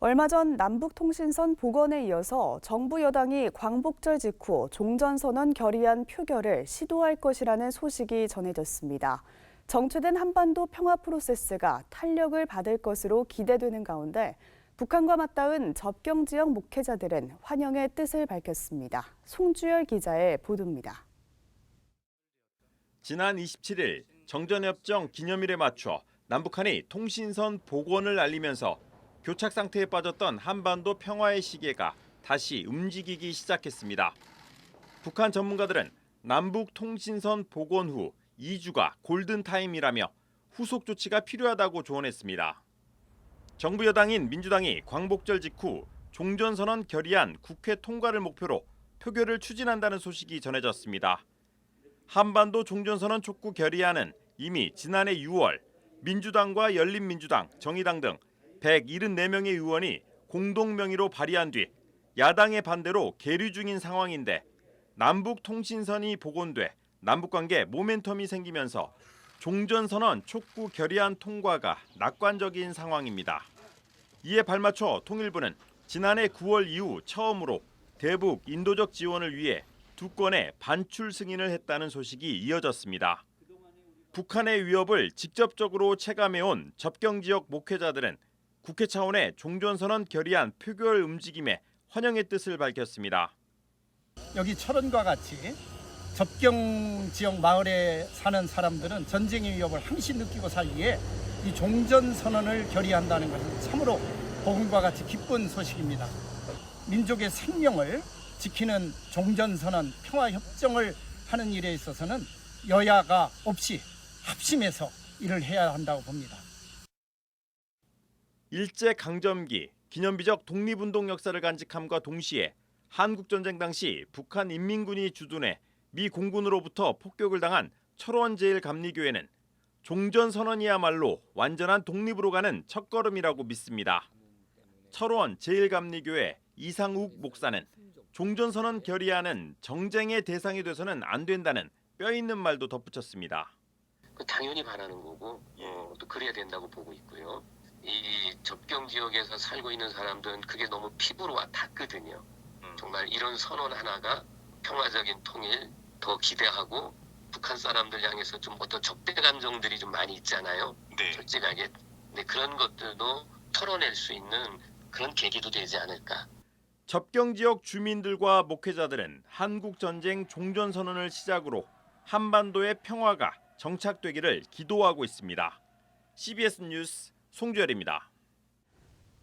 얼마 전 남북통신선 복원에 이어서 정부 여당이 광복절 직후 종전선언 결의안 표결을 시도할 것이라는 소식이 전해졌습니다. 정체된 한반도 평화 프로세스가 탄력을 받을 것으로 기대되는 가운데 북한과 맞닿은 접경 지역 목회자들은 환영의 뜻을 밝혔습니다. 송주열 기자의 보도입니다. 지난 27일 정전협정 기념일에 맞춰 남북한이 통신선 복원을 알리면서 교착 상태에 빠졌던 한반도 평화의 시계가 다시 움직이기 시작했습니다. 북한 전문가들은 남북 통신선 복원 후 2주가 골든타임이라며 후속 조치가 필요하다고 조언했습니다. 정부 여당인 민주당이 광복절 직후 종전선언 결의안 국회 통과를 목표로 표결을 추진한다는 소식이 전해졌습니다. 한반도 종전선언 촉구 결의안은 이미 지난해 6월 민주당과 열린민주당, 정의당 등 174명의 의원이 공동명의로 발의한 뒤 야당의 반대로 계류 중인 상황인데 남북 통신선이 복원돼 남북관계 모멘텀이 생기면서 종전선언 촉구 결의안 통과가 낙관적인 상황입니다. 이에 발맞춰 통일부는 지난해 9월 이후 처음으로 대북 인도적 지원을 위해 2건의 반출 승인을 했다는 소식이 이어졌습니다. 북한의 위협을 직접적으로 체감해온 접경지역 목회자들은 국회 차원의 종전선언 결의안 표결 움직임에 환영의 뜻을 밝혔습니다. 여기 철원과 같이 접경 지역 마을에 사는 사람들은 전쟁의 위협을 항시 느끼고 살기에 이 종전선언을 결의한다는 것은 참으로 복음과 같이 기쁜 소식입니다. 민족의 생명을 지키는 종전선언, 평화협정을 하는 일에 있어서는 여야가 없이 합심해서 일을 해야 한다고 봅니다. 일제강점기 기념비적 독립운동 역사를 간직함과 동시에 한국전쟁 당시 북한 인민군이 주둔해 미 공군으로부터 폭격을 당한 철원 제1감리교회는 종전선언이야말로 완전한 독립으로 가는 첫걸음이라고 믿습니다. 철원 제1감리교회 이상욱 목사는 종전선언 결의안은 정쟁의 대상이 돼서는 안 된다는 뼈있는 말도 덧붙였습니다. 당연히 바라는 거고 또 그래야 된다고 보고 있고요. 이 접경 지역에서 살고 있는 사람들은 그게 너무 피부로 와 닿거든요. 정말 이런 선언 하나가 평화적인 통일 더 기대하고 북한 사람들 향해서 좀 어떤 적대 감정들이 좀 많이 있잖아요. 네. 솔직하게. 근데 그런 것들도 털어낼 수 있는 그런 계기도 되지 않을까. 접경 지역 주민들과 목회자들은 한국전쟁 종전선언을 시작으로 한반도의 평화가 정착되기를 기도하고 있습니다. CBS 뉴스 송주열입니다.